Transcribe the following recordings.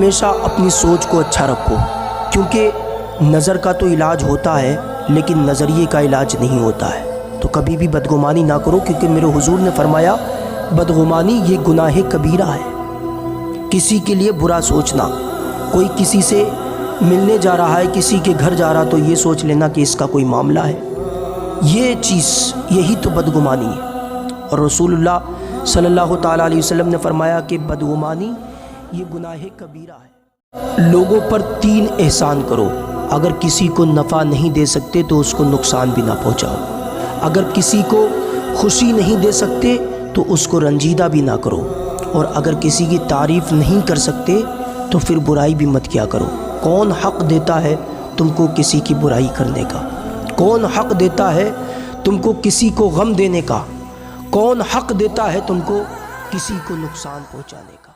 ہمیشہ اپنی سوچ کو اچھا رکھو، کیونکہ نظر کا تو علاج ہوتا ہے لیکن نظریے کا علاج نہیں ہوتا ہے۔ تو کبھی بھی بدگمانی نہ کرو، کیونکہ میرے حضور نے فرمایا بدگمانی یہ گناہ کبیرہ ہے۔ کسی کے لیے برا سوچنا، کوئی کسی سے ملنے جا رہا ہے، کسی کے گھر جا رہا تو یہ سوچ لینا کہ اس کا کوئی معاملہ ہے، یہ چیز یہی تو بدگمانی ہے۔ اور رسول اللہ صلی اللہ تعالیٰ علیہ وسلم نے فرمایا کہ بدگمانی یہ گناہ کبیرہ ہے۔ لوگوں پر 3 احسان کرو، اگر کسی کو نفع نہیں دے سکتے تو اس کو نقصان بھی نہ پہنچاؤ، اگر کسی کو خوشی نہیں دے سکتے تو اس کو رنجیدہ بھی نہ کرو، اور اگر کسی کی تعریف نہیں کر سکتے تو پھر برائی بھی مت کیا کرو۔ کون حق دیتا ہے تم کو کسی کی برائی کرنے کا؟ کون حق دیتا ہے تم کو کسی کو غم دینے کا؟ کون حق دیتا ہے تم کو کسی کو نقصان پہنچانے کا؟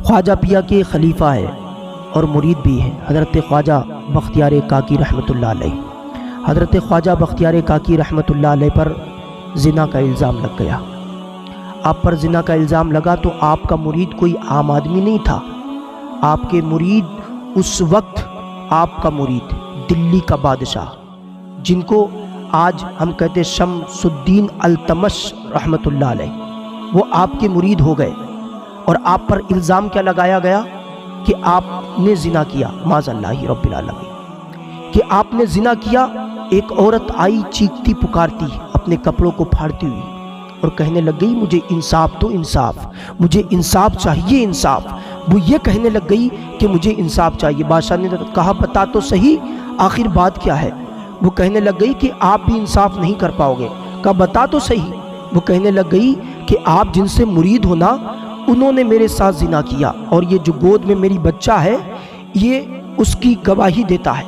خواجہ پیا کے خلیفہ ہے اور مرید بھی ہے حضرت خواجہ بختیار کاکی رحمۃ اللہ علیہ۔ حضرت خواجہ بختیار کاکی رحمۃ اللہ علیہ پر زنا کا الزام لگ گیا۔ آپ پر زنا کا الزام لگا تو آپ کا مرید کوئی عام آدمی نہیں تھا، آپ کے مرید اس وقت آپ کا مرید دلی کا بادشاہ، جن کو آج ہم کہتے شمس الدین التمش رحمۃ اللہ علیہ، وہ آپ کے مرید ہو گئے۔ اور آپ پر الزام کیا لگایا گیا کہ آپ نے زنا کیا، معاذ اللہ رب العالمین، کہ آپ نے زنا کیا۔ ایک عورت آئی چیختی پکارتی اپنے کپڑوں کو پھاڑتی ہوئی اور کہنے لگ گئی مجھے انصاف دو، انصاف، مجھے انصاف چاہیے، انصاف۔ وہ یہ کہنے لگ گئی کہ مجھے انصاف چاہیے۔ بادشاہ نے کہا بتا تو صحیح آخر بات کیا ہے؟ وہ کہنے لگ گئی کہ آپ بھی انصاف نہیں کر پاؤ گے۔ کہا بتا تو صحیح۔ وہ کہنے لگ گئی کہ آپ جن سے مرید ہونا انہوں نے میرے ساتھ زنا کیا، اور یہ جو گود میں میری بچہ ہے یہ اس کی گواہی دیتا ہے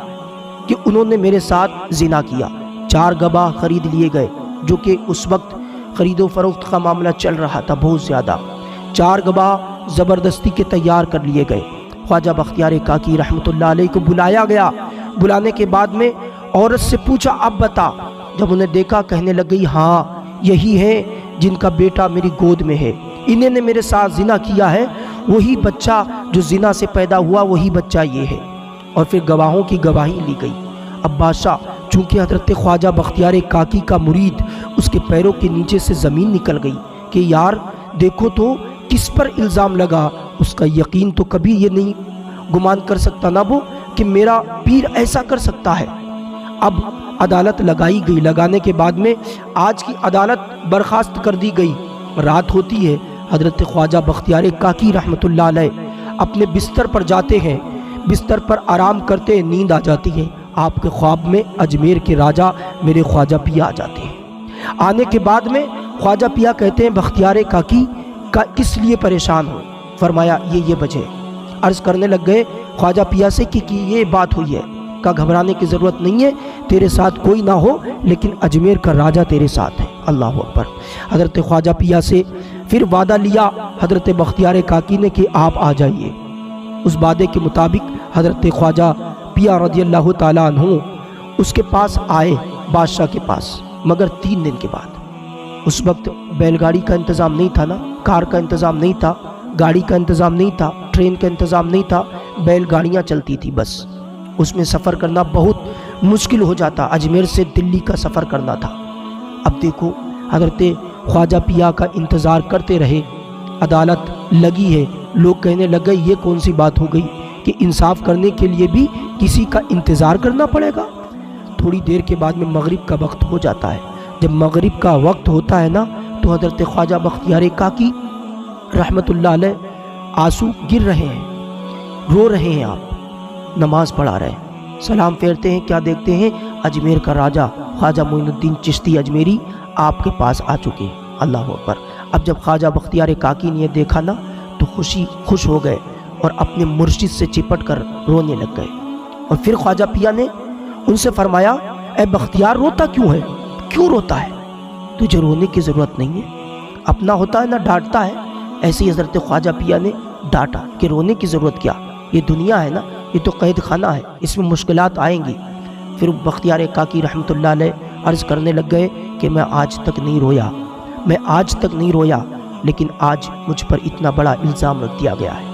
کہ انہوں نے میرے ساتھ زنا کیا۔ 4 گواہ خرید لیے گئے، جو کہ اس وقت خرید و فروخت کا معاملہ چل رہا تھا بہت زیادہ۔ 4 گواہ زبردستی کے تیار کر لیے گئے۔ خواجہ بختیار کاکی رحمۃ اللہ علیہ کو بلایا گیا۔ بلانے کے بعد میں عورت سے پوچھا اب بتا۔ جب انہیں دیکھا کہنے لگ گئی ہاں یہی ہے جن کا بیٹا میری گود میں ہے، انہیں نے میرے ساتھ زنا کیا ہے، وہی بچہ جو زنا سے پیدا ہوا وہی بچہ یہ ہے۔ اور پھر گواہوں کی گواہی لی گئی۔ اب بادشاہ چونکہ حضرت خواجہ بختیار کاکی کا مرید، اس کے پیروں کے نیچے سے زمین نکل گئی کہ یار دیکھو تو کس پر الزام لگا۔ اس کا یقین تو کبھی یہ نہیں گمان کر سکتا نا وہ کہ میرا پیر ایسا کر سکتا ہے۔ اب عدالت لگائی گئی، لگانے کے بعد میں آج کی عدالت برخاست کر دی گئی۔ رات ہوتی ہے، حضرت خواجہ بختیار کاکی رحمۃ اللہ علیہ اپنے بستر پر جاتے ہیں، بستر پر آرام کرتے ہیں، نیند آ جاتی ہے۔ آپ کے خواب میں اجمیر کے راجہ میرے خواجہ پیا آ جاتے ہیں۔ آنے کے بعد میں خواجہ پیا کہتے ہیں بختیار کاکی کس لیے پریشان ہو؟ فرمایا یہ وجہ۔ عرض کرنے لگ گئے خواجہ پیا سے کہ یہ بات ہوئی ہے۔ کا گھبرانے کی ضرورت نہیں ہے، تیرے ساتھ کوئی نہ ہو لیکن اجمیر کا راجہ تیرے ساتھ ہے۔ اللہ اکبر۔ حضرت خواجہ پیا سے پھر وعدہ لیا حضرت بختیار کاکی نے کہ آپ آ جائیے۔ اس وعدے کے مطابق حضرت خواجہ پیا رضی اللہ تعالیٰ عنہ اس کے پاس آئے، بادشاہ کے پاس، مگر 3 دن کے بعد۔ اس وقت بیل گاڑی کا انتظام نہیں تھا نا، کار کا انتظام نہیں تھا، گاڑی کا انتظام نہیں تھا، ٹرین کا انتظام نہیں تھا، بیل گاڑیاں چلتی تھی بس۔ اس میں سفر کرنا بہت مشکل ہو جاتا، اجمیر سے دلی کا سفر کرنا تھا۔ اب دیکھو حضرت خواجہ پیا کا انتظار کرتے رہے، عدالت لگی ہے، لوگ کہنے لگ گئے یہ کون سی بات ہو گئی کہ انصاف کرنے کے لیے بھی کسی کا انتظار کرنا پڑے گا۔ تھوڑی دیر کے بعد میں مغرب کا وقت ہو جاتا ہے۔ جب مغرب کا وقت ہوتا ہے نا تو حضرت خواجہ بختیار کاکی رحمۃ اللہ علیہ آنسو گر رہے ہیں، رو رہے ہیں، آپ نماز پڑھا رہے ہیں، سلام پھیرتے ہیں، کیا دیکھتے ہیں اجمیر کا راجہ خواجہ معین الدین چشتی اجمیری آپ کے پاس آ چکے۔ اللہ اکبر۔ اب جب خواجہ بختیار کاکی نے دیکھا نا تو خوش ہو گئے اور اپنے مرشد سے چپٹ کر رونے لگ گئے۔ اور پھر خواجہ پیا نے ان سے فرمایا اے بختیار روتا کیوں ہے؟ کیوں روتا ہے؟ تجھے رونے کی ضرورت نہیں ہے، اپنا ہوتا ہے نہ ڈانٹتا ہے۔ ایسے ہی حضرت خواجہ پیا نے ڈانٹا کہ رونے کی ضرورت کیا، یہ دنیا ہے نا، یہ تو قید خانہ ہے، اس میں مشکلات آئیں گی۔ پھر بختیار کاکی رحمۃ اللہ علیہ عرض کرنے لگ گئے کہ میں آج تک نہیں رویا، میں آج تک نہیں رویا، لیکن آج مجھ پر اتنا بڑا الزام رکھ دیا گیا ہے۔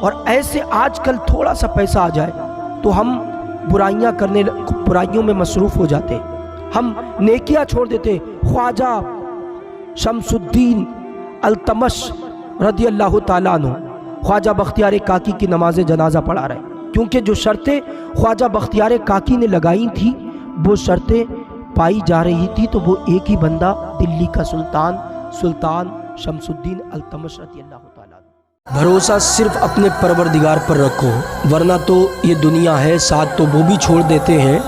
اور ایسے آج کل تھوڑا سا پیسہ آ جائے تو ہم برائیوں میں مصروف ہو جاتے، ہم نیکیاں چھوڑ دیتے۔ خواجہ شمس الدین التمش رضی اللہ تعالیٰ عنہ خواجہ بختیار کاکی کی نماز جنازہ پڑھا رہے، کیونکہ جو شرطیں خواجہ بختیار کاکی نے لگائی تھی وہ شرطیں پائی جا رہی تھی، تو وہ ایک ہی بندہ دلی کا سلطان شمس الدین التمش رضی اللہ تعالیٰ عنہ۔ بھروسہ صرف اپنے پروردگار پر رکھو، ورنہ تو یہ دنیا ہے، ساتھ تو وہ بھی چھوڑ دیتے ہیں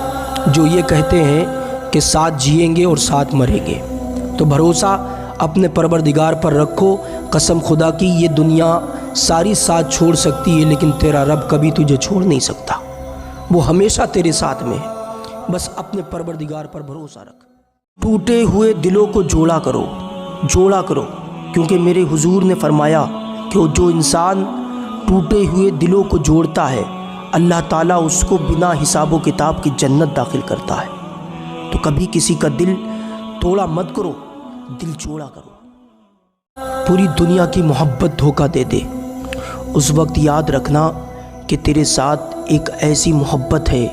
جو یہ کہتے ہیں کہ ساتھ جئیں گے اور ساتھ مریں گے۔ تو بھروسہ اپنے پروردگار پر رکھو، قسم خدا کی یہ دنیا ساری ساتھ چھوڑ سکتی ہے لیکن تیرا رب کبھی تجھے چھوڑ نہیں سکتا، وہ ہمیشہ تیرے ساتھ میں ہے، بس اپنے پروردگار پر بھروسہ رکھ۔ ٹوٹے ہوئے دلوں کو جوڑا کرو، کیونکہ میرے حضور نے فرمایا کہ جو انسان ٹوٹے ہوئے دلوں کو جوڑتا ہے اللہ تعالیٰ اس کو بنا حساب و کتاب کی جنت داخل کرتا ہے۔ تو کبھی کسی کا دل توڑا مت کرو، دل جوڑا کرو۔ پوری دنیا کی محبت دھوکہ دے دے، اس وقت یاد رکھنا کہ تیرے ساتھ ایک ایسی محبت ہے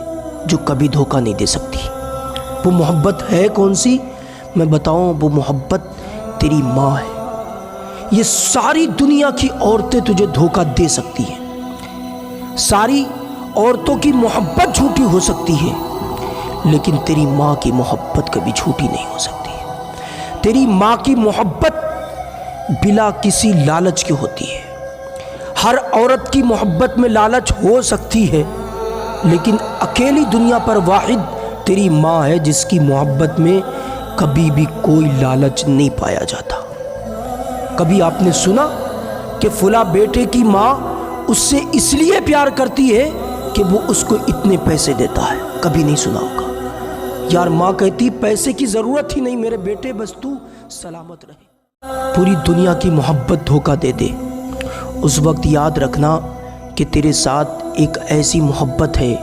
جو کبھی دھوکہ نہیں دے سکتی۔ وہ محبت ہے کون سی؟ میں بتاؤں، وہ محبت تیری ماں ہے۔ یہ ساری دنیا کی عورتیں تجھے دھوکہ دے سکتی ہیں، ساری عورتوں کی محبت جھوٹی ہو سکتی ہے، لیکن تیری ماں کی محبت کبھی جھوٹی نہیں ہو سکتی۔ تیری ماں کی محبت بلا کسی لالچ کی ہوتی ہے۔ ہر عورت کی محبت میں لالچ ہو سکتی ہے، لیکن اکیلی دنیا پر واحد تیری ماں ہے جس کی محبت میں کبھی بھی کوئی لالچ نہیں پایا جاتا۔ کبھی آپ نے سنا کہ فلاں بیٹے کی ماں اس سے اس لیے پیار کرتی ہے کہ وہ اس کو اتنے پیسے دیتا ہے؟ کبھی نہیں سنا ہوگا۔ یار ماں کہتی پیسے کی ضرورت ہی نہیں میرے بیٹے، بس تو سلامت رہے۔ پوری دنیا کی محبت دھوکہ دے دے، اس وقت یاد رکھنا کہ تیرے ساتھ ایک ایسی محبت ہے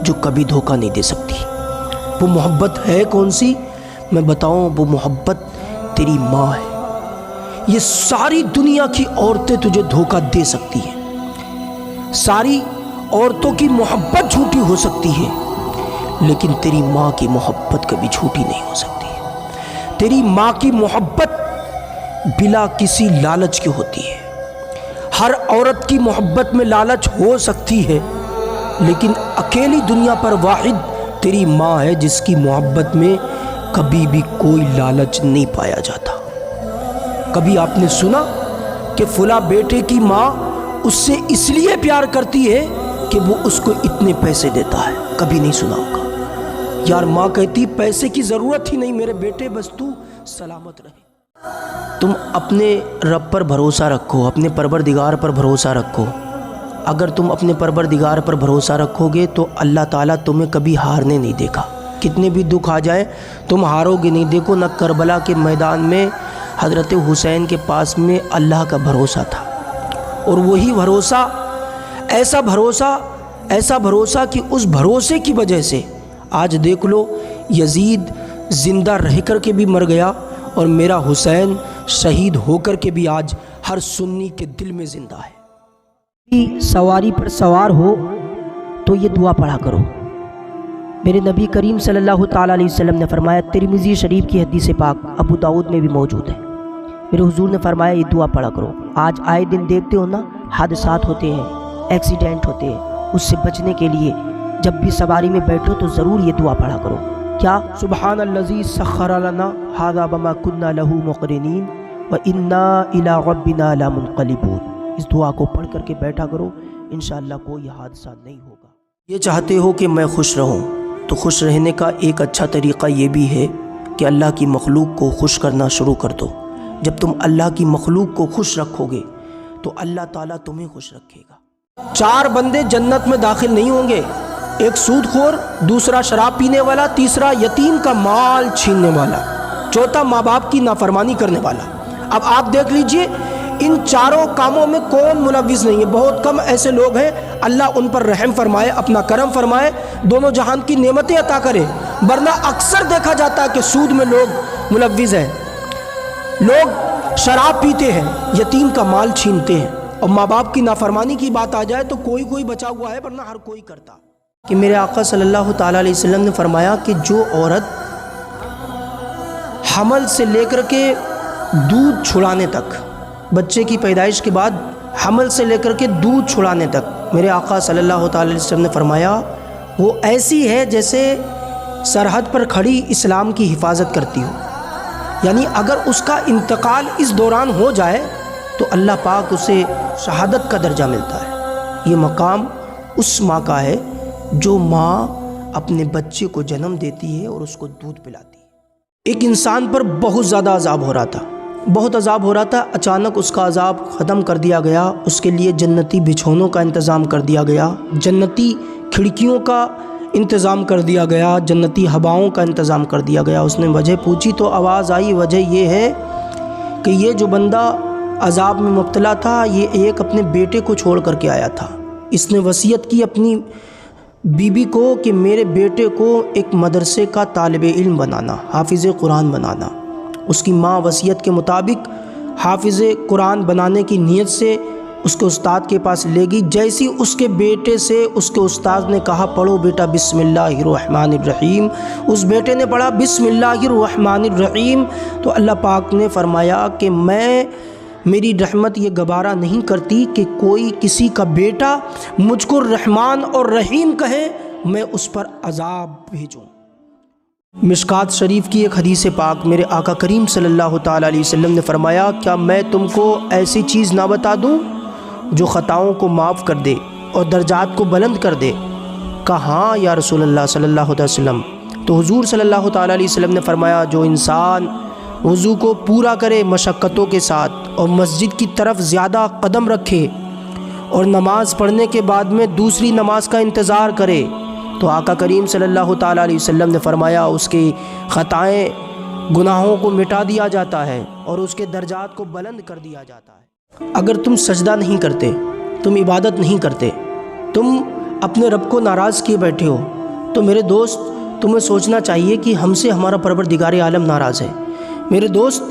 جو کبھی دھوکہ نہیں دے سکتی۔ وہ محبت ہے کون سی؟ میں بتاؤں، وہ محبت تیری ماں ہے۔ یہ ساری دنیا کی عورتیں تجھے دھوکہ دے سکتی ہیں، ساری عورتوں کی محبت جھوٹی ہو سکتی ہے، لیکن تیری ماں کی محبت کبھی جھوٹی نہیں ہو سکتی۔ تیری ماں کی محبت بلا کسی لالچ کی ہوتی ہے۔ ہر عورت کی محبت میں لالچ ہو سکتی ہے، لیکن اکیلی دنیا پر واحد تیری ماں ہے جس کی محبت میں کبھی بھی کوئی لالچ نہیں پایا جاتا۔ کبھی آپ نے سنا کہ فلاں بیٹے کی ماں اس سے اس لیے پیار کرتی ہے کہ وہ اس کو اتنے پیسے دیتا ہے؟ کبھی نہیں سنا ہوگا۔ یار ماں کہتی پیسے کی ضرورت ہی نہیں میرے بیٹے، بس تو سلامت رہے۔ تم اپنے رب پر بھروسہ رکھو، اپنے پروردگار پر بھروسہ رکھو۔ اگر تم اپنے پروردگار پر بھروسہ رکھو گے تو اللہ تعالیٰ تمہیں کبھی ہارنے نہیں دے گا۔ کتنے بھی دکھ آ جائیں تم ہارو گے نہیں۔ دیکھو نہ کربلا کے میدان میں حضرت حسین کے پاس میں اللہ کا بھروسہ تھا، اور وہی بھروسہ ایسا بھروسہ کہ اس بھروسے کی وجہ سے آج دیکھ لو یزید زندہ رہ کر کے بھی مر گیا، اور میرا حسین شہید ہو کر کے بھی آج ہر سنی کے دل میں زندہ ہے۔ سواری پر سوار ہو تو یہ دعا پڑھا کرو۔ میرے نبی کریم صلی اللہ تعالیٰ علیہ وسلم نے فرمایا، ترمذی شریف کی حدیث پاک ابو داؤد میں بھی موجود ہے، میرے حضور نے فرمایا یہ دعا پڑھا کرو۔ آج آئے دن دیکھتے ہو نا حادثات ہوتے ہیں، ایکسیڈنٹ ہوتے ہیں، اس سے بچنے کے لیے جب بھی سواری میں بیٹھو تو ضرور یہ دعا پڑھا کرو۔ کیا؟ سبحان الذی سخر لنا ھذا وما كنا له مقرنین وانا الی ربنا لمنقلبون۔ اس دعا کو پڑھ کر کے بیٹھا کرو، انشاءاللہ کوئی حادثہ نہیں ہوگا۔ یہ چاہتے ہو کہ میں خوش رہوں تو خوش رہنے کا ایک اچھا طریقہ یہ بھی ہے کہ اللہ کی مخلوق کو خوش کرنا شروع کر دو۔ جب تم اللہ کی مخلوق کو خوش رکھو گے تو اللہ تعالیٰ تمہیں خوش رکھے گا۔ 4 بندے جنت میں داخل نہیں ہوں گے، ایک سود خور، دوسرا شراب پینے والا، تیسرا یتیم کا مال چھیننے والا، چوتھا ماں باپ کی نافرمانی کرنے والا۔ اب آپ دیکھ لیجئے ان 4 کاموں میں کون ملوث نہیں ہے؟ بہت کم ایسے لوگ ہیں، اللہ ان پر رحم فرمائے، اپنا کرم فرمائے، دونوں جہان کی نعمتیں عطا کرے، ورنہ اکثر دیکھا جاتا ہے کہ سود میں لوگ ملوث ہیں، لوگ شراب پیتے ہیں، یتیم کا مال چھینتے ہیں، اور ماں باپ کی نافرمانی کی بات آ جائے تو کوئی بچا ہوا ہے، ورنہ ہر کوئی کرتا۔ کہ میرے آقا صلی اللہ تعالیٰ علیہ وسلم نے فرمایا کہ جو عورت حمل سے لے کر کے دودھ چھڑانے تک، بچے کی پیدائش کے بعد حمل سے لے کر کے دودھ چھڑانے تک، میرے آقا صلی اللہ تعالیٰ علیہ وسلم نے فرمایا وہ ایسی ہے جیسے سرحد پر کھڑی اسلام کی حفاظت کرتی ہو۔ یعنی اگر اس کا انتقال اس دوران ہو جائے تو اللہ پاک اسے شہادت کا درجہ ملتا ہے۔ یہ مقام اس ماں کا ہے جو ماں اپنے بچے کو جنم دیتی ہے اور اس کو دودھ پلاتی ہے۔ ایک انسان پر بہت زیادہ عذاب ہو رہا تھا، بہت عذاب ہو رہا تھا، اچانک اس کا عذاب ختم کر دیا گیا۔ اس کے لیے جنتی بچھونوں کا انتظام کر دیا گیا، جنتی کھڑکیوں کا انتظام کر دیا گیا، جنتی ہواؤں کا انتظام کر دیا گیا۔ اس نے وجہ پوچھی تو آواز آئی، وجہ یہ ہے کہ یہ جو بندہ عذاب میں مبتلا تھا یہ ایک اپنے بیٹے کو چھوڑ کر کے آیا تھا۔ اس نے وصیت کی اپنی بیوی کو کہ میرے بیٹے کو ایک مدرسے کا طالب علم بنانا، حافظ قرآن بنانا۔ اس کی ماں وصیت کے مطابق حافظ قرآن بنانے کی نیت سے اس کے استاد کے پاس لے گئی۔ جیسی اس کے بیٹے سے اس کے استاد نے کہا پڑھو بیٹا بسم اللہ الرحمن الرحیم، اس بیٹے نے پڑھا بسم اللہ الرحمن الرحیم، تو اللہ پاک نے فرمایا کہ میری رحمت یہ گوارا نہیں کرتی کہ کوئی کسی کا بیٹا مجھ کو رحمان اور رحیم کہے، میں اس پر عذاب بھیجوں۔ مشکات شریف کی ایک حدیث پاک، میرے آقا کریم صلی اللہ تعالیٰ علیہ وسلم نے فرمایا کیا میں تم کو ایسی چیز نہ بتا دوں جو خطاؤں کو معاف کر دے اور درجات کو بلند کر دے؟ کہا ہاں یا رسول اللہ صلی اللہ علیہ وسلم۔ تو حضور صلی اللہ تعالیٰ علیہ وسلم نے فرمایا جو انسان وضو کو پورا کرے مشقتوں کے ساتھ اور مسجد کی طرف زیادہ قدم رکھے اور نماز پڑھنے کے بعد میں دوسری نماز کا انتظار کرے، تو آقا کریم صلی اللہ تعالیٰ علیہ وسلم نے فرمایا اس کی خطائیں گناہوں کو مٹا دیا جاتا ہے اور اس کے درجات کو بلند کر دیا جاتا ہے۔ اگر تم سجدہ نہیں کرتے، تم عبادت نہیں کرتے، تم اپنے رب کو ناراض کیے بیٹھے ہو، تو میرے دوست تمہیں سوچنا چاہیے کہ ہم سے ہمارا پروردگار عالم ناراض ہے۔ میرے دوست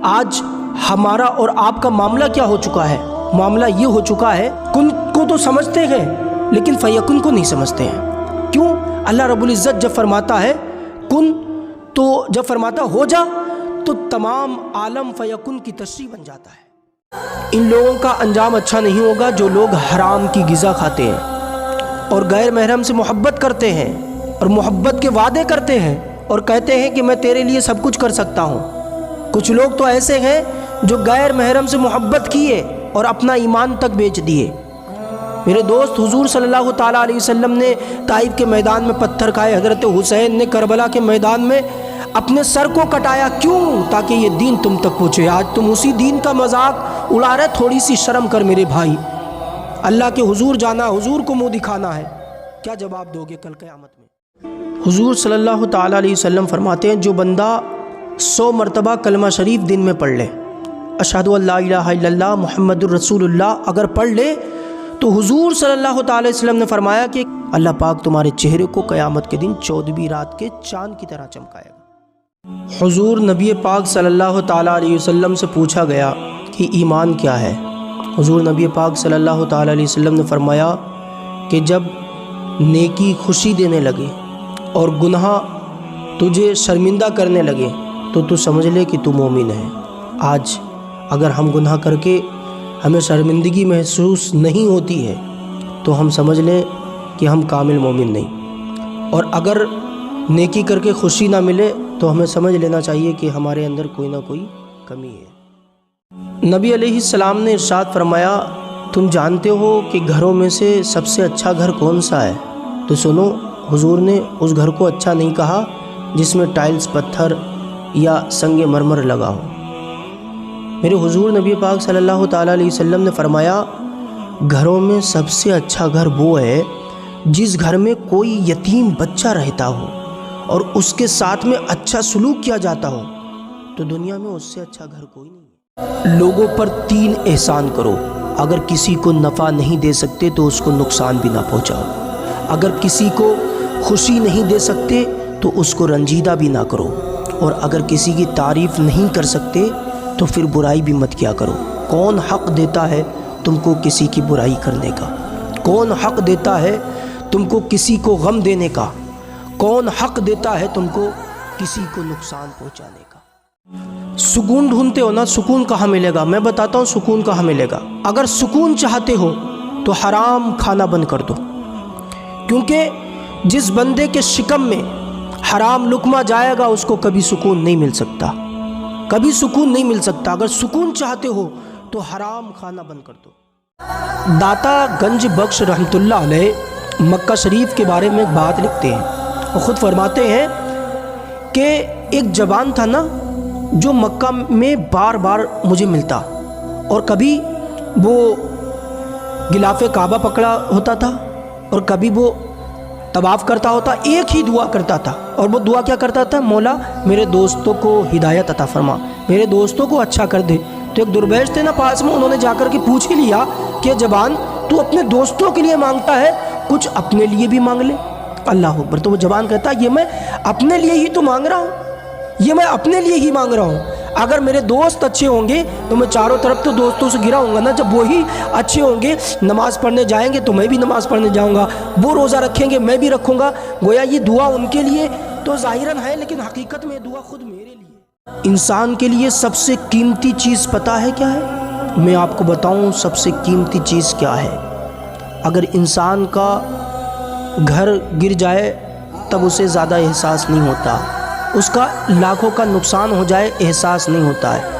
آج ہمارا اور آپ کا معاملہ کیا ہو چکا ہے؟ معاملہ یہ ہو چکا ہے کن کو تو سمجھتے ہیں لیکن فیکن کو نہیں سمجھتے ہیں۔ کیوں؟ اللہ رب العزت جب فرماتا ہے کن، تو جب فرماتا ہو جا تو تمام عالم فیکن کی تشریح بن جاتا ہے۔ ان لوگوں کا انجام اچھا نہیں ہوگا جو لوگ حرام کی غذا کھاتے ہیں اور غیر محرم سے محبت کرتے ہیں اور محبت کے وعدے کرتے ہیں اور کہتے ہیں کہ میں تیرے لیے سب کچھ کر سکتا ہوں۔ کچھ لوگ تو ایسے ہیں جو غیر محرم سے محبت کیے اور اپنا ایمان تک بیچ دیے۔ میرے دوست حضور صلی اللہ تعالیٰ علیہ وسلم نے طائف کے میدان میں پتھر کھائے، حضرت حسین نے کربلا کے میدان میں اپنے سر کو کٹایا، کیوں؟ تاکہ یہ دین تم تک پہنچے۔ آج تم اسی دین کا مذاق اڑا رہے، تھوڑی سی شرم کر میرے بھائی۔ اللہ کے حضور جانا، حضور کو منہ دکھانا ہے، کیا جواب دو گے کل قیامت میں؟ حضور صلی اللہ تعالیٰ علیہ وسلم فرماتے ہیں جو بندہ 100 مرتبہ کلمہ شریف دن میں پڑھ لے، اشہد ان لا الہ الا اللہ محمد الرسول اللہ اگر پڑھ لے، تو حضور صلی اللہ تعالیٰ علیہ وسلم نے فرمایا کہ اللہ پاک تمہارے چہرے کو قیامت کے دن 14ویں رات کے چاند کی طرح چمکائے گا۔ حضور نبی پاک صلی اللہ تعالیٰ علیہ وسلم سے پوچھا گیا کہ ایمان کیا ہے؟ حضور نبی پاک صلی اللہ تعالیٰ علیہ وسلم نے فرمایا کہ جب نیکی خوشی دینے لگے اور گناہ تجھے شرمندہ کرنے لگے تو سمجھ لے کہ تو مومن ہے۔ آج اگر ہم گناہ کر کے ہمیں شرمندگی محسوس نہیں ہوتی ہے تو ہم سمجھ لیں کہ ہم کامل مومن نہیں، اور اگر نیکی کر کے خوشی نہ ملے تو ہمیں سمجھ لینا چاہیے کہ ہمارے اندر کوئی نہ کوئی کمی ہے۔ نبی علیہ السلام نے ارشاد فرمایا تم جانتے ہو کہ گھروں میں سے سب سے اچھا گھر کون سا ہے؟ تو سنو، حضور نے اس گھر کو اچھا نہیں کہا جس میں ٹائلز پتھر یا سنگ مرمر لگا ہو۔ میرے حضور نبی پاک صلی اللہ تعالیٰ علیہ وسلم نے فرمایا گھروں میں سب سے اچھا گھر وہ ہے جس گھر میں کوئی یتیم بچہ رہتا ہو اور اس کے ساتھ میں اچھا سلوک کیا جاتا ہو، تو دنیا میں اس سے اچھا گھر کوئی نہیں ہے۔ لوگوں پر 3 احسان کرو، اگر کسی کو نفع نہیں دے سکتے تو اس کو نقصان بھی نہ پہنچاؤ، اگر کسی کو خوشی نہیں دے سکتے تو اس کو رنجیدہ بھی نہ کرو، اور اگر کسی کی تعریف نہیں کر سکتے تو پھر برائی بھی مت کیا کرو۔ کون حق دیتا ہے تم کو کسی کی برائی کرنے کا؟ کون حق دیتا ہے تم کو کسی کو غم دینے کا؟ کون حق دیتا ہے تم کو کسی کو نقصان پہنچانے کا؟ سکون ڈھونڈتے ہو نا، سکون کہاں ملے گا؟ میں بتاتا ہوں سکون کہاں ملے گا۔ اگر سکون چاہتے ہو تو حرام کھانا بند کر دو، کیونکہ جس بندے کے شکم میں حرام لقمہ جائے گا اس کو کبھی سکون نہیں مل سکتا، کبھی سکون نہیں مل سکتا۔ اگر سکون چاہتے ہو تو حرام کھانا بند کر دو۔ داتا گنج بخش رحمۃ اللہ علیہ مکہ شریف کے بارے میں بات لکھتے ہیں، وہ خود فرماتے ہیں کہ ایک جوان تھا نا جو مکہ میں بار بار مجھے ملتا، اور کبھی وہ غلاف کعبہ پکڑا ہوتا تھا اور کبھی وہ طواف کرتا ہوتا، ایک ہی دعا کرتا تھا، اور وہ دعا کیا کرتا تھا؟ مولا میرے دوستوں کو ہدایت عطا فرما، میرے دوستوں کو اچھا کر دے۔ تو ایک درویش تھے نا پاس میں، انہوں نے جا کر کے پوچھ ہی لیا کہ جوان تو اپنے دوستوں کے لیے مانگتا ہے، کچھ اپنے لیے بھی مانگ لے۔ اللہ اکبر۔ تو وہ جوان کہتا ہے یہ میں اپنے لیے ہی تو مانگ رہا ہوں، یہ میں اپنے لیے ہی مانگ رہا ہوں۔ اگر میرے دوست اچھے ہوں گے تو میں چاروں طرف تو دوستوں سے گھرا ہوں گا نا، جب وہی اچھے ہوں گے، نماز پڑھنے جائیں گے تو میں بھی نماز پڑھنے جاؤں گا، وہ روزہ رکھیں گے میں بھی رکھوں گا۔ گویا یہ دعا ان کے لیے تو ظاہراً ہے، لیکن حقیقت میں دعا خود میرے لیے۔ انسان کے لیے سب سے قیمتی چیز پتہ ہے کیا ہے؟ میں آپ کو بتاؤں سب سے قیمتی چیز کیا ہے۔ اگر انسان کا گھر گر جائے تب اسے زیادہ احساس نہیں ہوتا، اس کا لاکھوں کا نقصان ہو جائے احساس نہیں ہوتا ہے،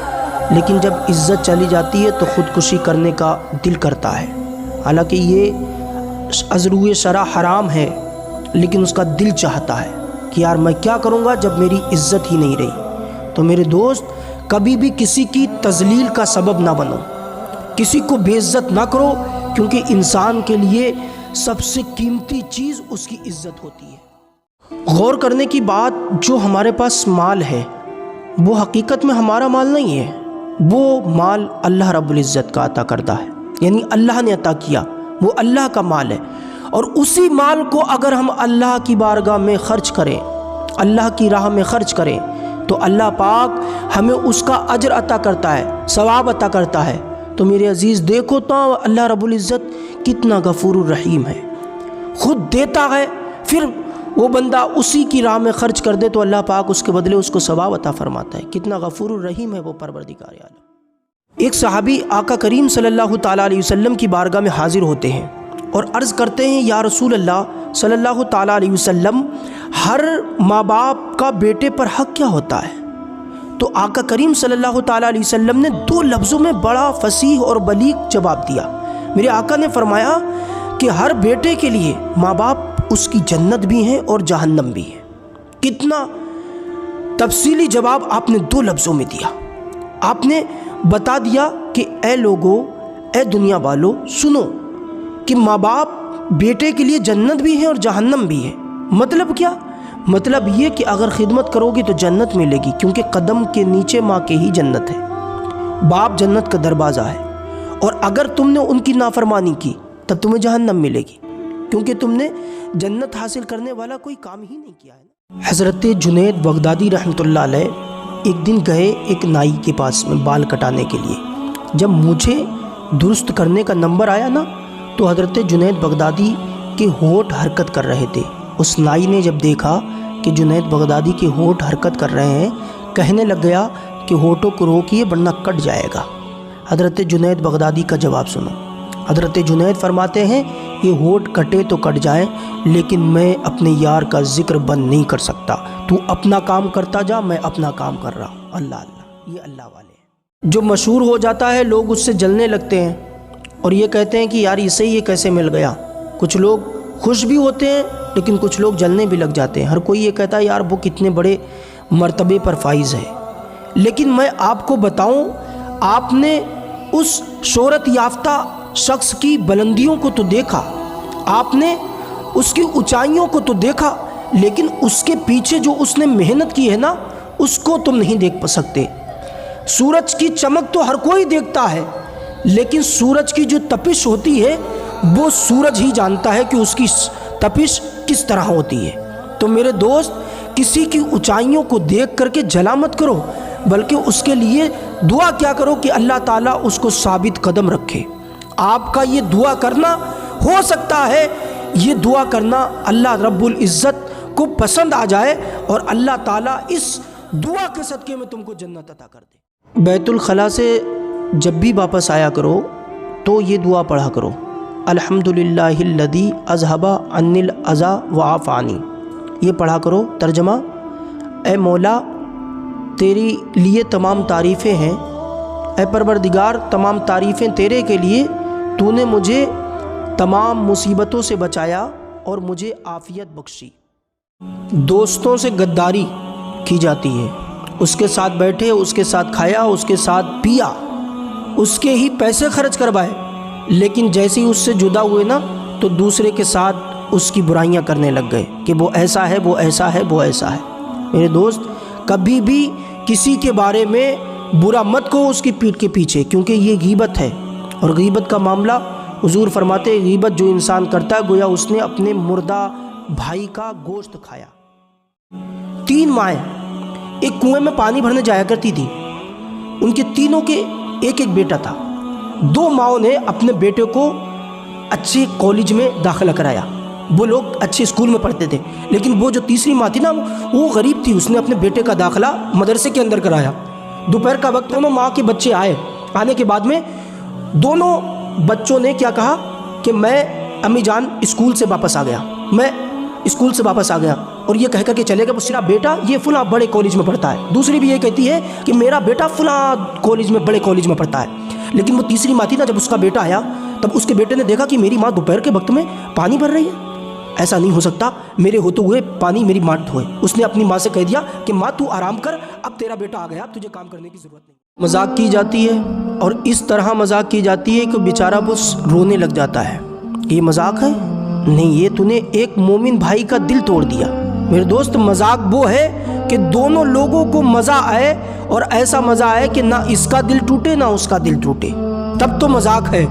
لیکن جب عزت چلی جاتی ہے تو خودکشی کرنے کا دل کرتا ہے۔ حالانکہ یہ از روئے شرع حرام ہے، لیکن اس کا دل چاہتا ہے کہ یار میں کیا کروں گا جب میری عزت ہی نہیں رہی۔ تو میرے دوست کبھی بھی کسی کی تذلیل کا سبب نہ بنو، کسی کو بے عزت نہ کرو، کیونکہ انسان کے لیے سب سے قیمتی چیز اس کی عزت ہوتی ہے۔ غور کرنے کی بات، جو ہمارے پاس مال ہے وہ حقیقت میں ہمارا مال نہیں ہے، وہ مال اللہ رب العزت کا عطا کردہ ہے، یعنی اللہ نے عطا کیا، وہ اللہ کا مال ہے، اور اسی مال کو اگر ہم اللہ کی بارگاہ میں خرچ کریں، اللہ کی راہ میں خرچ کریں، تو اللہ پاک ہمیں اس کا اجر عطا کرتا ہے، ثواب عطا کرتا ہے۔ تو میرے عزیز دیکھو تو اللہ رب العزت کتنا غفور الرحیم ہے، خود دیتا ہے، پھر وہ بندہ اسی کی راہ میں خرچ کر دے تو اللہ پاک اس کے بدلے اس کو ثواب عطا فرماتا ہے۔ کتنا غفور الرحیم ہے وہ پروردگار عالم۔ ایک صحابی آقا کریم صلی اللہ تعالیٰ علیہ وسلم کی بارگاہ میں حاضر ہوتے ہیں اور عرض کرتے ہیں یا رسول اللہ صلی اللہ تعالیٰ علیہ وسلم، ہر ماں باپ کا بیٹے پر حق کیا ہوتا ہے؟ تو آقا کریم صلی اللہ تعالیٰ علیہ وسلم نے 2 لفظوں میں بڑا فصیح اور بلیغ جواب دیا۔ میرے آقا نے فرمایا کہ ہر بیٹے کے لیے ماں باپ اس کی جنت بھی ہیں اور جہنم بھی ہے۔ کتنا تفصیلی جواب آپ نے 2 لفظوں میں دیا۔ آپ نے بتا دیا کہ اے لوگو، اے دنیا والو، سنو کہ ماں باپ بیٹے کے لیے جنت بھی ہے اور جہنم بھی ہے۔ مطلب کیا؟ مطلب یہ کہ اگر خدمت کرو گی تو جنت ملے گی، کیونکہ قدم کے نیچے ماں کے ہی جنت ہے، باپ جنت کا دروازہ ہے، اور اگر تم نے ان کی نافرمانی کی تب تمہیں جہنم ملے گی، کیونکہ تم نے جنت حاصل کرنے والا کوئی کام ہی نہیں کیا ہے۔ حضرت جنید بغدادی رحمۃ اللہ علیہ ایک دن گئے ایک نائی کے پاس میں بال کٹانے کے لیے۔ جب مجھے درست کرنے کا نمبر آیا نا تو حضرت جنید بغدادی کے ہونٹ حرکت کر رہے تھے۔ اس نائی نے جب دیکھا کہ جنید بغدادی کے ہونٹ حرکت کر رہے ہیں، کہنے لگ گیا کہ ہونٹوں کو روکیے ورنہ کٹ جائے گا۔ حضرت جنید بغدادی کا جواب سنو۔ حضرت جنید فرماتے ہیں یہ ہونٹ کٹے تو کٹ جائیں، لیکن میں اپنے یار کا ذکر بند نہیں کر سکتا، تو اپنا کام کرتا جا، میں اپنا کام کر رہا ہوں۔ اللہ اللہ، یہ اللہ والے ہیں۔ جو مشہور ہو جاتا ہے لوگ اس سے جلنے لگتے ہیں اور یہ کہتے ہیں کہ یار اسے یہ کیسے مل گیا۔ کچھ لوگ خوش بھی ہوتے ہیں لیکن کچھ لوگ جلنے بھی لگ جاتے ہیں۔ ہر کوئی یہ کہتا ہے یار وہ کتنے بڑے مرتبے پر فائز ہے۔ لیکن میں آپ کو بتاؤں، آپ نے اس شہرت یافتہ شخص کی بلندیوں کو تو دیکھا، آپ نے اس کی اونچائیوں کو تو دیکھا، لیکن اس کے پیچھے جو اس نے محنت کی ہے نا اس کو تم نہیں دیکھ سکتے۔ سورج کی چمک تو ہر کوئی دیکھتا ہے، لیکن سورج کی جو تپش ہوتی ہے وہ سورج ہی جانتا ہے کہ اس کی تپش کس طرح ہوتی ہے۔ تو میرے دوست، کسی کی اونچائیوں کو دیکھ کر کے جلا مت کرو، بلکہ اس کے لیے دعا کیا کرو کہ اللہ تعالیٰ اس کو ثابت قدم رکھے۔ آپ کا یہ دعا کرنا ہو سکتا ہے یہ دعا کرنا اللہ رب العزت کو پسند آ جائے اور اللہ تعالیٰ اس دعا کے صدقے میں تم کو جنت عطا کر دے۔ بیت الخلاء سے جب بھی واپس آیا کرو تو یہ دعا پڑھا کرو، الحمدللہ الذی اذھب عنی الاذی وعافانی، یہ پڑھا کرو۔ ترجمہ: اے مولا تیری لیے تمام تعریفیں ہیں، اے پروردگار تمام تعریفیں تیرے کے لیے، تو نے مجھے تمام مصیبتوں سے بچایا اور مجھے عافیت بخشی۔ دوستوں سے غداری کی جاتی ہے، اس کے ساتھ بیٹھے، اس کے ساتھ کھایا، اس کے ساتھ پیا، اس کے ہی پیسے خرچ کروائے، لیکن جیسے ہی اس سے جدا ہوئے نا تو دوسرے کے ساتھ اس کی برائیاں کرنے لگ گئے کہ وہ ایسا ہے، وہ ایسا ہے، وہ ایسا ہے۔ میرے دوست کبھی بھی کسی کے بارے میں برا مت کہو اس کی پیٹھ کے پیچھے، کیونکہ یہ غیبت ہے، اور غیبت کا معاملہ حضور فرماتے ہیں غیبت جو انسان کرتا ہے گویا اس نے اپنے مردہ بھائی کا گوشت کھایا۔ 3 مائیں ایک کنویں میں پانی بھرنے جایا کرتی تھی، ان کے تینوں کے ایک ایک بیٹا تھا۔ 2 ماؤں نے اپنے بیٹے کو اچھے کالج میں داخلہ کرایا، وہ لوگ اچھے اسکول میں پڑھتے تھے، لیکن وہ جو تیسری ماں تھی نا وہ غریب تھی، اس نے اپنے بیٹے کا داخلہ مدرسے کے اندر کرایا۔ دوپہر کا وقت دونوں ماں کے بچے آنے کے بعد میں دونوں بچوں نے کیا کہا کہ میں امی جان اسکول سے واپس آ گیا، اور یہ کہہ کر کے چلے گا میرا بیٹا یہ فلاں بڑے کالج میں پڑھتا ہے، دوسری بھی یہ کہتی ہے کہ میرا بیٹا فلاں بڑے کالج میں پڑھتا ہے۔ لیکن وہ تیسری ماں تھی نا، جب اس کا بیٹا آیا تب اس کے بیٹے نے دیکھا کہ میری ماں دوپہر کے وقت میں پانی بھر رہی ہے، ایسا نہیں ہو سکتا، میرے ہوتے ہوئے پانی میری ماں دھوئے۔ اس نے اپنی ماں سے کہہ دیا کہ ماں تو آرام کر، اب تیرا بیٹا آ گیا، اب تجھے کام کرنے کی ضرورت نہیں۔ مذاق کی جاتی ہے، اور اس طرح مذاق کی جاتی ہے کہ بیچارہ بس رونے لگ جاتا ہے۔ یہ مذاق ہے؟ نہیں، یہ تو نے ایک مومن بھائی کا دل توڑ دیا۔ میرے دوست مذاق وہ ہے کہ دونوں لوگوں کو مزہ آئے، اور ایسا مزہ آئے کہ نہ اس کا دل ٹوٹے نہ اس کا دل ٹوٹے، تب تو مذاق ہے۔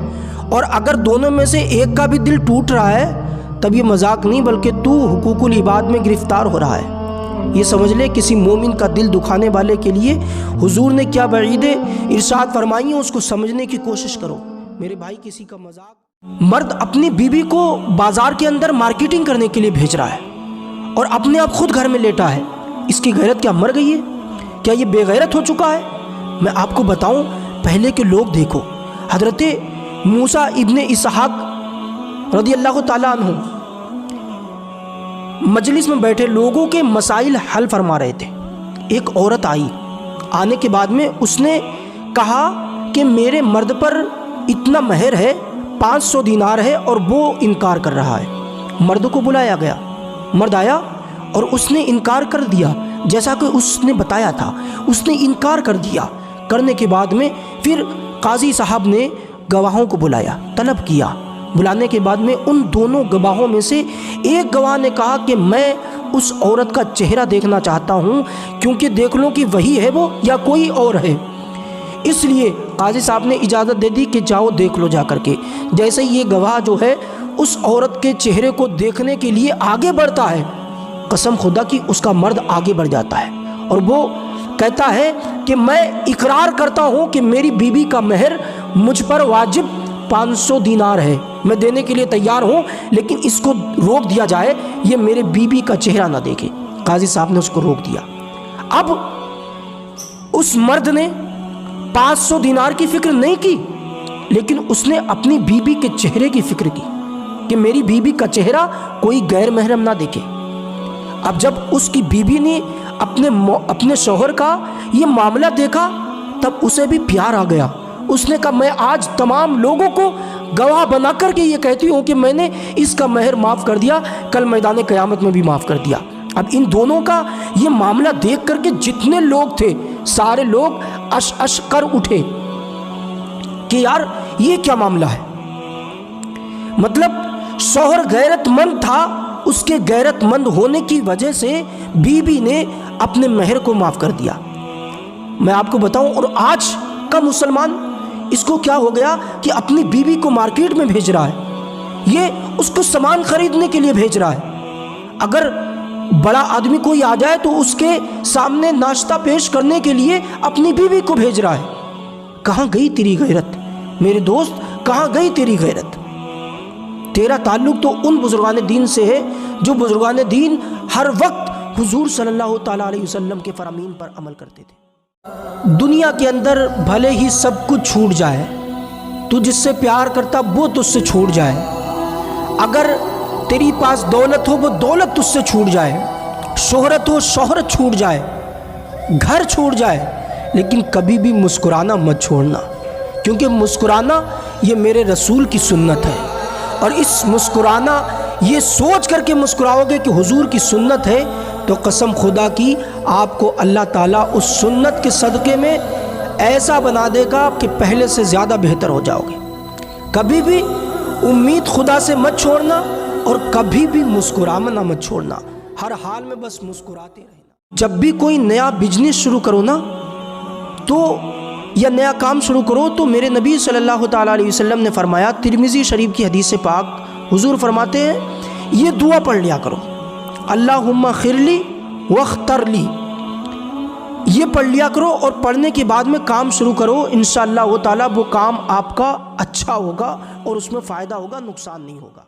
اور اگر دونوں میں سے ایک کا بھی دل ٹوٹ رہا ہے تب یہ مذاق نہیں، بلکہ تو حقوق العباد میں گرفتار ہو رہا ہے۔ یہ سمجھ لے کسی مومن کا دل دکھانے والے کے لیے حضور نے کیا وعیدیں ارشاد فرمائی ہیں، اس کو سمجھنے کی کوشش کرو۔ میرے بھائی کسی کا مذاق، مرد اپنی بیوی کو بازار کے اندر مارکیٹنگ کرنے کے لیے بھیج رہا ہے اور اپنے آپ خود گھر میں لیٹا ہے، اس کی غیرت کیا مر گئی ہے؟ کیا یہ بے غیرت ہو چکا ہے؟ میں آپ کو بتاؤں، پہلے کے لوگ دیکھو، حضرت موسیٰ ابن اسحاق رضی اللہ تعالیٰ عنہ مجلس میں بیٹھے لوگوں کے مسائل حل فرما رہے تھے۔ ایک عورت آئی، آنے کے بعد میں اس نے کہا کہ میرے مرد پر اتنا مہر ہے، 500 دینار ہے، اور وہ انکار کر رہا ہے۔ مرد کو بلایا گیا، مرد آیا اور اس نے انکار کر دیا، جیسا کہ اس نے بتایا تھا، اس نے انکار کر دیا۔ کرنے کے بعد میں پھر قاضی صاحب نے گواہوں کو بلایا، طلب کیا۔ بلانے کے بعد میں ان دونوں گواہوں میں سے ایک گواہ نے کہا کہ میں اس عورت کا چہرہ دیکھنا چاہتا ہوں، کیونکہ دیکھ لوں کہ وہی ہے وہ یا کوئی اور ہے۔ اس لیے قاضی صاحب نے اجازت دے دی کہ جاؤ دیکھ لو جا کر کے۔ جیسے یہ گواہ جو ہے اس عورت کے چہرے کو دیکھنے کے لیے آگے بڑھتا ہے، قسم خدا کی اس کا مرد آگے بڑھ جاتا ہے اور وہ کہتا ہے کہ میں اقرار کرتا ہوں کہ میری بیوی کا مہر مجھ پر واجب 500 دینار ہے، میں دینے کے لیے تیار ہوں، لیکن اس کو روک دیا جائے، یہ میرے بیوی کا چہرہ نہ دیکھے۔ قاضی صاحب نے اس کو روک دیا۔ اب اس مرد نے 500 دینار کی فکر نہیں کی، لیکن اس نے اپنی بیوی کے چہرے کی فکر کی کہ میری بیوی کا چہرہ کوئی غیر محرم نہ دیکھے۔ اب جب اس کی بیوی نے اپنے شوہر کا یہ معاملہ دیکھا تب اسے بھی پیار آ گیا۔ اس نے کہا میں آج تمام لوگوں کو گواہ بنا کر کے یہ کہتی ہوں کہ میں نے اس کا مہر معاف کر دیا، کل میدان قیامت میں بھی معاف کر دیا۔ اب ان دونوں کا یہ معاملہ دیکھ کر کے جتنے لوگ تھے سارے لوگ اش اش کر اٹھے کہ یار یہ کیا معاملہ ہے۔ مطلب شوہر غیرت مند تھا، اس کے غیرت مند ہونے کی وجہ سے بیوی نے اپنے مہر کو معاف کر دیا۔ میں آپ کو بتاؤں، اور آج کا مسلمان اس کو کیا ہو گیا کہ اپنی بیوی کو مارکیٹ میں بھیج رہا ہے، یہ اس کو سامان خریدنے کے لیے بھیج رہا ہے۔ اگر بڑا آدمی کوئی آ جائے تو اس کے سامنے ناشتہ پیش کرنے کے لیے اپنی بیوی کو بھیج رہا ہے۔ کہاں گئی تیری غیرت؟ میرے دوست کہاں گئی تیری غیرت؟ تیرا تعلق تو ان بزرگان دین سے ہے جو بزرگان دین ہر وقت حضور صلی اللہ تعالیٰ علیہ وسلم کے فرامین پر عمل کرتے تھے۔ دنیا کے اندر بھلے ہی سب کچھ چھوٹ جائے، تو جس سے پیار کرتا وہ تجھ سے چھوٹ جائے، اگر تیری پاس دولت ہو وہ دولت تجھ سے چھوٹ جائے، شہرت ہو شہرت چھوٹ جائے، گھر چھوٹ جائے، لیکن کبھی بھی مسکرانا مت چھوڑنا، کیونکہ مسکرانا یہ میرے رسول کی سنت ہے، اور اس مسکرانا یہ سوچ کر کے مسکراؤ گے کہ حضور کی سنت ہے، تو قسم خدا کی آپ کو اللہ تعالیٰ اس سنت کے صدقے میں ایسا بنا دے گا کہ پہلے سے زیادہ بہتر ہو جاؤ گے۔ کبھی بھی امید خدا سے مت چھوڑنا، اور کبھی بھی مسکرانا مت چھوڑنا، ہر حال میں بس مسکراتے رہنا۔ جب بھی کوئی نیا بزنس شروع کرو نا تو یا نیا کام شروع کرو تو میرے نبی صلی اللہ تعالیٰ علیہ وسلم نے فرمایا، ترمذی شریف کی حدیث پاک، حضور فرماتے ہیں یہ دعا پڑھ لیا کرو، اللہم اغفر لی واختر لی، یہ پڑھ لیا کرو، اور پڑھنے کے بعد میں کام شروع کرو، انشاءاللہ تعالیٰ وہ کام آپ کا اچھا ہوگا اور اس میں فائدہ ہوگا، نقصان نہیں ہوگا۔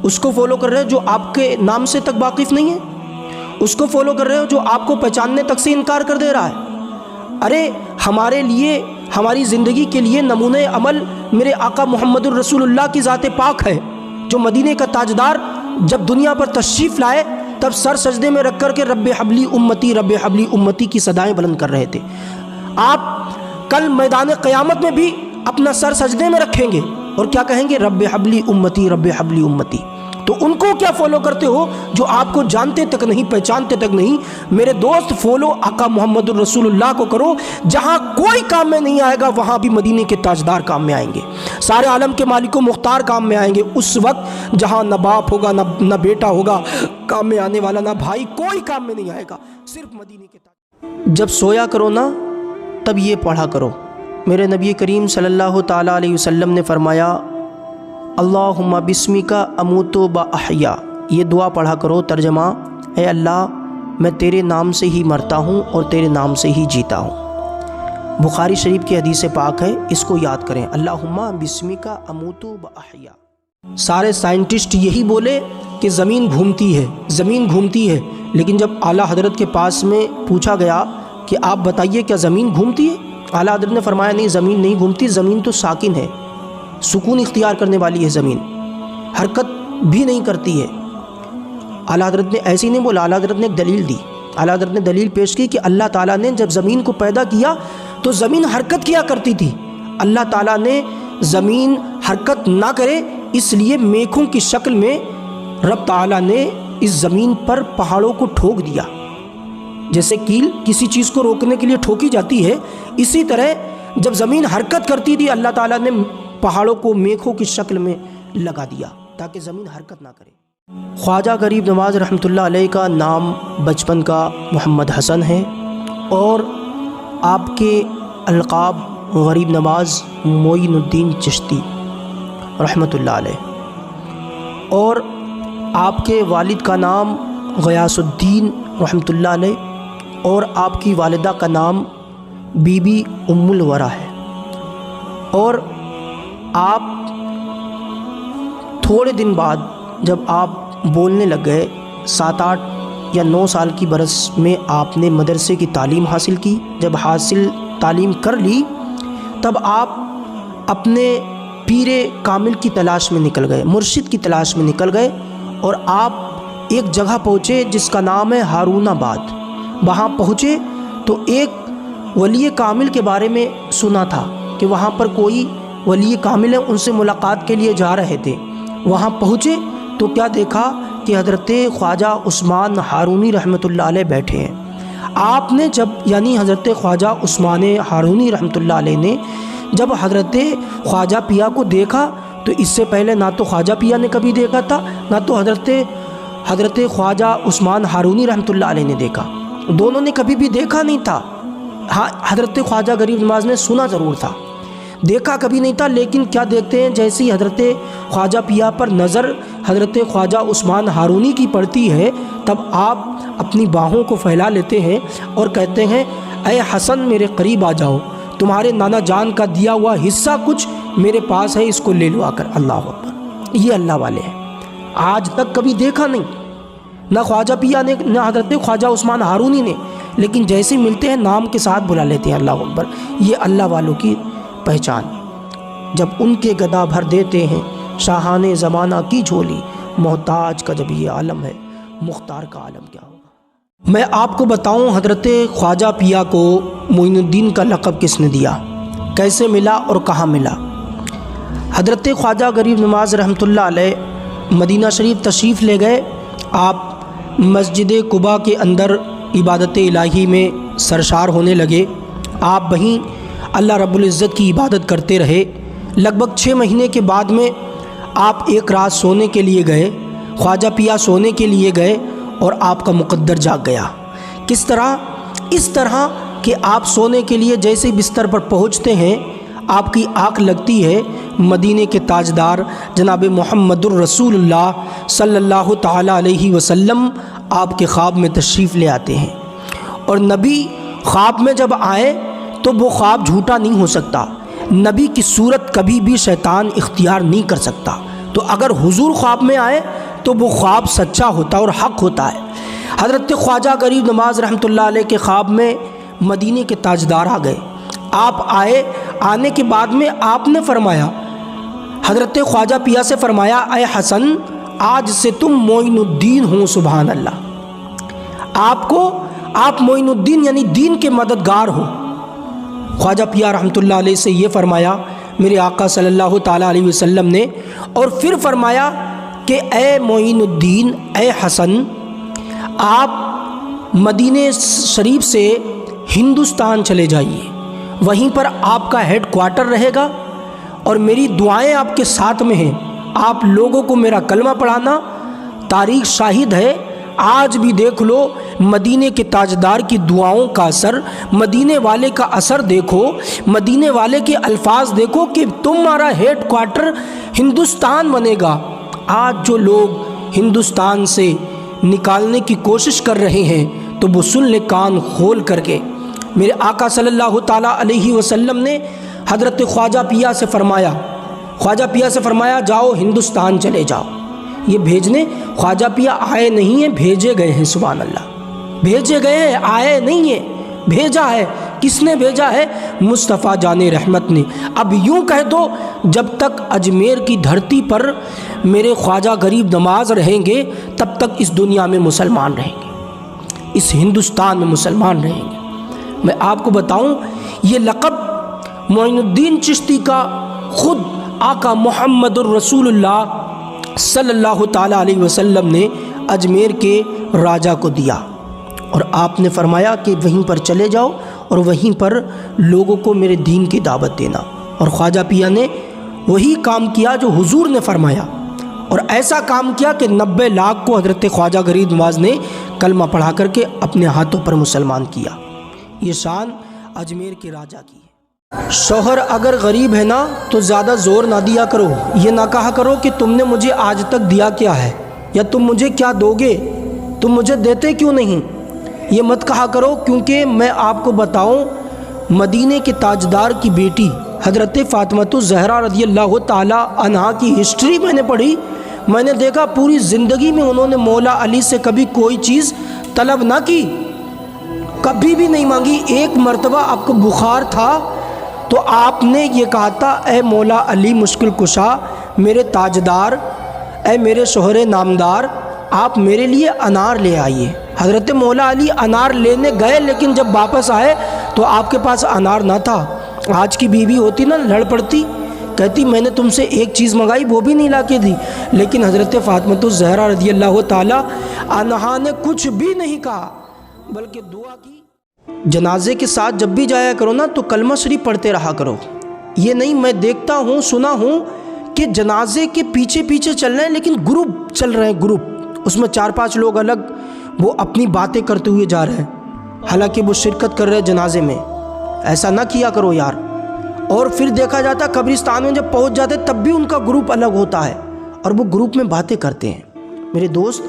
اس کو فالو کر رہے ہو جو آپ کے نام سے تک واقف نہیں ہے، اس کو فالو کر رہے ہو جو آپ کو پہچاننے تک سے انکار کر دے رہا ہے۔ ارے ہمارے لیے، ہماری زندگی کے لیے نمونہ عمل میرے آقا محمد الرسول اللہ کی ذات پاک ہے، جو مدینے کا تاجدار جب دنیا پر تشریف لائے تب سر سجدے میں رکھ کر کے رب حبلی امتی رب حبلی امتی کی صدائیں بلند کر رہے تھے۔ آپ کل میدان قیامت میں بھی اپنا سر سجدے میں رکھیں گے اور کیا کہیں گے؟ رب حبلی امتی رب حبلی امتی۔ تو ان کو کیا فالو کرتے ہو جو آپ کو جانتے تک نہیں، پہچانتے تک نہیں؟ میرے دوست فالو آقا محمد الرسول اللہ کو کرو، جہاں کوئی کام میں نہیں آئے گا وہاں بھی مدینے کے تاجدار کام میں آئیں گے، سارے عالم کے مالک و مختار کام میں آئیں گے، اس وقت جہاں نہ باپ ہوگا نہ بیٹا ہوگا کام میں آنے والا، نہ بھائی، کوئی کام میں نہیں آئے گا، صرف مدینے کے تاجدار۔ جب سویا کرو نا تب یہ پڑھا کرو، میرے نبی کریم صلی اللہ تعالیٰ علیہ وسلم نے فرمایا اللہم بسمک اموت و احیا، یہ دعا پڑھا کرو، ترجمہ اے اللہ میں تیرے نام سے ہی مرتا ہوں اور تیرے نام سے ہی جیتا ہوں۔ بخاری شریف کی حدیث پاک ہے، اس کو یاد کریں، اللہم بسمک اموت و احیا۔ سارے سائنٹسٹ یہی بولے کہ زمین گھومتی ہے، زمین گھومتی ہے، لیکن جب اعلیٰ حضرت کے پاس میں پوچھا گیا کہ آپ بتائیے کیا زمین گھومتی ہے؟ اعلیٰ حضرت نے فرمایا نہیں، زمین نہیں گھومتی، زمین تو ساکن ہے، سکون اختیار کرنے والی ہے، زمین حرکت بھی نہیں کرتی ہے۔ اعلیٰ حضرت نے ایسے ہی نہیں بولا، اعلیٰ حضرت نے ایک دلیل دی، اعلیٰ حضرت نے دلیل پیش کی کہ اللہ تعالیٰ نے جب زمین کو پیدا کیا تو زمین حرکت کیا کرتی تھی، اللہ تعالیٰ نے زمین حرکت نہ کرے اس لیے میکھوں کی شکل میں رب تعالیٰ نے اس زمین پر پہاڑوں کو ٹھوک دیا، جیسے کیل کسی چیز کو روکنے کے لیے ٹھوکی جاتی ہے، اسی طرح جب زمین حرکت کرتی تھی اللہ تعالیٰ نے پہاڑوں کو میکھوں کی شکل میں لگا دیا تاکہ زمین حرکت نہ کرے۔ خواجہ غریب نواز رحمۃ اللہ علیہ کا نام بچپن کا محمد حسن ہے، اور آپ کے القاب غریب نواز، معین الدین چشتی رحمۃ اللہ علیہ، اور آپ کے والد کا نام غیاث الدین رحمۃ اللہ علیہ، اور آپ کی والدہ کا نام بی بی ام الورا ہے۔ اور آپ تھوڑے دن بعد جب آپ بولنے لگ گئے، 7-8 یا 9 سال کی برس میں آپ نے مدرسے کی تعلیم حاصل کی۔ جب حاصل تعلیم کر لی تب آپ اپنے پیر کامل کی تلاش میں نکل گئے، مرشد کی تلاش میں نکل گئے، اور آپ ایک جگہ پہنچے جس کا نام ہے ہارون آباد۔ وہاں پہنچے تو ایک ولی کامل کے بارے میں سنا تھا کہ وہاں پر کوئی ولی کامل ہے، ان سے ملاقات کے لیے جا رہے تھے۔ وہاں پہنچے تو کیا دیکھا کہ حضرت خواجہ عثمان ہارونی رحمۃ اللہ علیہ بیٹھے ہیں۔ آپ نے جب یعنی حضرت خواجہ عثمان ہارونی رحمۃ اللہ علیہ نے جب حضرت خواجہ پیا کو دیکھا تو اس سے پہلے نہ تو خواجہ پیا نے کبھی دیکھا تھا، نہ تو حضرت خواجہ عثمان ہارونی رحمۃ اللہ علیہ نے دیکھا، دونوں نے کبھی بھی دیکھا نہیں تھا۔ ہاں حضرت خواجہ غریب نواز نے سنا ضرور تھا، دیکھا کبھی نہیں تھا، لیکن کیا دیکھتے ہیں جیسی حضرت خواجہ پیا پر نظر حضرت خواجہ عثمان ہارونی کی پڑتی ہے تب آپ اپنی باہوں کو پھیلا لیتے ہیں اور کہتے ہیں اے حسن میرے قریب آ جاؤ، تمہارے نانا جان کا دیا ہوا حصہ کچھ میرے پاس ہے، اس کو لے لو آ کر۔ اللہ اکبر، یہ اللہ والے ہیں۔ آج تک کبھی دیکھا نہیں، نہ خواجہ پیا نے، نہ حضرت خواجہ عثمان ہارونی نے، لیکن جیسے ملتے ہیں نام کے ساتھ بلا لیتے ہیں۔ اللہ اکبر، یہ اللہ والوں کی پہچان۔ جب ان کے گدا بھر دیتے ہیں شاہان زمانہ کی جھولی، محتاج کا جب یہ عالم ہے، مختار کا عالم کیا ہوگا۔ میں آپ کو بتاؤں حضرت خواجہ پیا کو معین الدین کا لقب کس نے دیا، کیسے ملا اور کہاں ملا۔ حضرت خواجہ غریب نواز رحمۃ اللہ علیہ مدینہ شریف تشریف لے گئے۔ آپ مسجد قباء کے اندر عبادت الہی میں سرشار ہونے لگے۔ آپ وہیں اللہ رب العزت کی عبادت کرتے رہے۔ لگ بھگ 6 مہینے کے بعد میں آپ ایک رات سونے کے لیے گئے، خواجہ پیا سونے کے لیے گئے اور آپ کا مقدر جاگ گیا۔ کس طرح؟ اس طرح کہ آپ سونے کے لیے جیسے بستر پر پہنچتے ہیں، آپ کی آنکھ لگتی ہے مدینے کے تاجدار جناب محمد الرسول اللہ صلی اللہ تعالیٰ علیہ وسلم آپ کے خواب میں تشریف لے آتے ہیں۔ اور نبی خواب میں جب آئے تو وہ خواب جھوٹا نہیں ہو سکتا، نبی کی صورت کبھی بھی شیطان اختیار نہیں کر سکتا۔ تو اگر حضور خواب میں آئے تو وہ خواب سچا ہوتا اور حق ہوتا ہے۔ حضرت خواجہ غریب نواز رحمۃ اللہ علیہ کے خواب میں مدینے کے تاجدار آ گئے۔ آپ آئے، آنے کے بعد میں آپ نے فرمایا، حضرت خواجہ پیا سے فرمایا، اے حسن آج سے تم معین الدین ہو۔ سبحان اللہ، آپ معین الدین یعنی دین کے مددگار ہو۔ خواجہ پیا رحمۃ اللہ علیہ سے یہ فرمایا میرے آقا صلی اللہ تعالیٰ علیہ وسلم نے، اور پھر فرمایا کہ اے معین الدین، اے حسن، آپ مدینہ شریف سے ہندوستان چلے جائیے، وہیں پر آپ کا ہیڈ کوارٹر رہے گا، اور میری دعائیں آپ کے ساتھ میں ہیں۔ آپ لوگوں کو میرا کلمہ پڑھانا، تاریخ شاہد ہے، آج بھی دیکھ لو مدینے کے تاجدار کی دعاؤں کا اثر، مدینے والے کا اثر دیکھو، مدینے والے کے الفاظ دیکھو کہ تمہارا ہیڈ کوارٹر ہندوستان بنے گا۔ آج جو لوگ ہندوستان سے نکالنے کی کوشش کر رہے ہیں تو وہ سن لے کان کھول کر کے۔ میرے آقا صلی اللہ تعالیٰ علیہ وسلم نے حضرت خواجہ پیا سے فرمایا جاؤ ہندوستان چلے جاؤ۔ یہ بھیجنے خواجہ پیا آئے نہیں ہیں، بھیجے گئے ہیں۔ سبحان اللہ، بھیجے گئے ہیں، آئے نہیں ہیں، بھیجا ہے۔ کس نے بھیجا ہے؟ مصطفیٰ جان رحمت نے۔ اب یوں کہہ دو، جب تک اجمیر کی دھرتی پر میرے خواجہ غریب نواز رہیں گے تب تک اس دنیا میں مسلمان رہیں گے، اس ہندوستان میں مسلمان رہیں گے۔ میں آپ کو بتاؤں، یہ لقب معین الدین چشتی کا خود آقا محمد الرسول اللہ صلی اللہ تعالیٰ علیہ وسلم نے اجمیر کے راجہ کو دیا، اور آپ نے فرمایا کہ وہیں پر چلے جاؤ اور وہیں پر لوگوں کو میرے دین کی دعوت دینا۔ اور خواجہ پیا نے وہی کام کیا جو حضور نے فرمایا، اور ایسا کام کیا کہ 90 لاکھ کو حضرت خواجہ غریب نواز نے کلمہ پڑھا کر کے اپنے ہاتھوں پر مسلمان کیا۔ یہ شان اجمیر کے راجہ کی ہے۔ شوہر اگر غریب ہے نا تو زیادہ زور نہ دیا کرو، یہ نہ کہا کرو کہ تم نے مجھے آج تک دیا کیا ہے، یا تم مجھے کیا دو گے، تم مجھے دیتے کیوں نہیں، یہ مت کہا کرو، کیونکہ میں آپ کو بتاؤں مدینے کے تاجدار کی بیٹی حضرت فاطمہ الزہرا رضی اللہ تعالیٰ عنہا کی ہسٹری میں نے پڑھی، میں نے دیکھا پوری زندگی میں انہوں نے مولا علی سے کبھی کوئی چیز طلب نہ کی، کبھی بھی نہیں مانگی۔ ایک مرتبہ آپ کو بخار تھا تو آپ نے یہ کہا تھا، اے مولا علی مشکل کشا، میرے تاجدار، اے میرے شوہر نامدار، آپ میرے لیے انار لے آئیے۔ حضرت مولا علی انار لینے گئے، لیکن جب واپس آئے تو آپ کے پاس انار نہ تھا۔ آج کی بیوی ہوتی نا لڑ پڑتی، کہتی میں نے تم سے ایک چیز منگائی وہ بھی نہیں لا کے دی، لیکن حضرت فاطمہ الزہرا رضی اللہ تعالی عنہا نے کچھ بھی نہیں کہا بلکہ دعا کی۔ جنازے کے ساتھ جب بھی جایا کرو نا تو کلمہ شریف پڑھتے رہا کرو۔ یہ نہیں، میں دیکھتا ہوں، سنا ہوں کہ جنازے کے پیچھے پیچھے چل رہے ہیں، لیکن گروپ چل رہے ہیں، گروپ، اس میں 4-5 لوگ الگ وہ اپنی باتیں کرتے ہوئے جا رہے ہیں، حالانکہ وہ شرکت کر رہے ہیں جنازے میں۔ ایسا نہ کیا کرو یار۔ اور پھر دیکھا جاتا قبرستان میں جب پہنچ جاتے تب بھی ان کا گروپ الگ ہوتا ہے اور وہ گروپ میں باتیں کرتے ہیں۔ میرے دوست،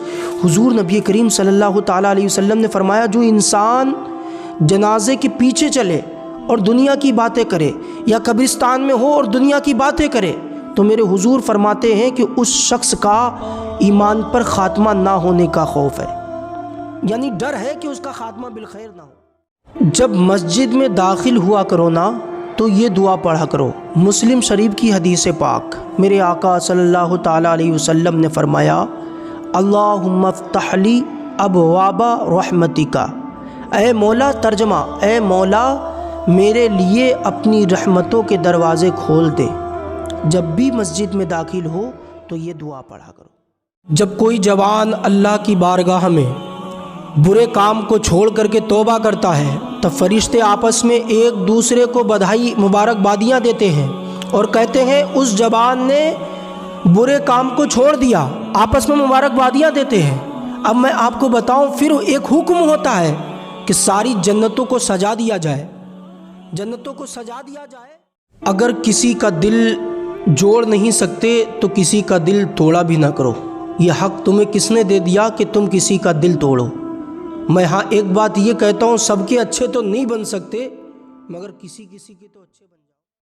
حضور نبی کریم صلی اللہ تعالیٰ علیہ وسلم نے فرمایا جو انسان جنازے کے پیچھے چلے اور دنیا کی باتیں کرے، یا قبرستان میں ہو اور دنیا کی باتیں کرے، تو میرے حضور فرماتے ہیں کہ اس شخص کا ایمان پر خاتمہ نہ ہونے کا خوف ہے، یعنی ڈر ہے کہ اس کا خاتمہ بالخیر نہ ہو۔ جب مسجد میں داخل ہوا کرو نا تو یہ دعا پڑھا کرو۔ مسلم شریف کی حدیث پاک، میرے آقا صلی اللہ تعالیٰ علیہ وسلم نے فرمایا، اللہم افتح لی ابواب رحمتک، اے مولا، ترجمہ، اے مولا میرے لیے اپنی رحمتوں کے دروازے کھول دے۔ جب بھی مسجد میں داخل ہو تو یہ دعا پڑھا کرو۔ جب کوئی جوان اللہ کی بارگاہ میں برے کام کو چھوڑ کر کے توبہ کرتا ہے تو فرشتے آپس میں ایک دوسرے کو بدھائی مبارکبادیاں دیتے ہیں اور کہتے ہیں اس جوان نے برے کام کو چھوڑ دیا، آپس میں مبارکبادیاں دیتے ہیں۔ اب میں آپ کو بتاؤں، پھر ایک حکم ہوتا ہے کہ ساری جنتوں کو سجا دیا جائے، جنتوں کو سجا دیا جائے۔ اگر کسی کا دل جوڑ نہیں سکتے تو کسی کا دل توڑا بھی نہ کرو۔ یہ حق تمہیں کس نے دے دیا کہ تم کسی کا دل توڑو؟ میں ہاں ایک بات یہ کہتا ہوں، سب کے اچھے تو نہیں بن سکتے، مگر کسی کسی کے تو اچھے بن جائیں۔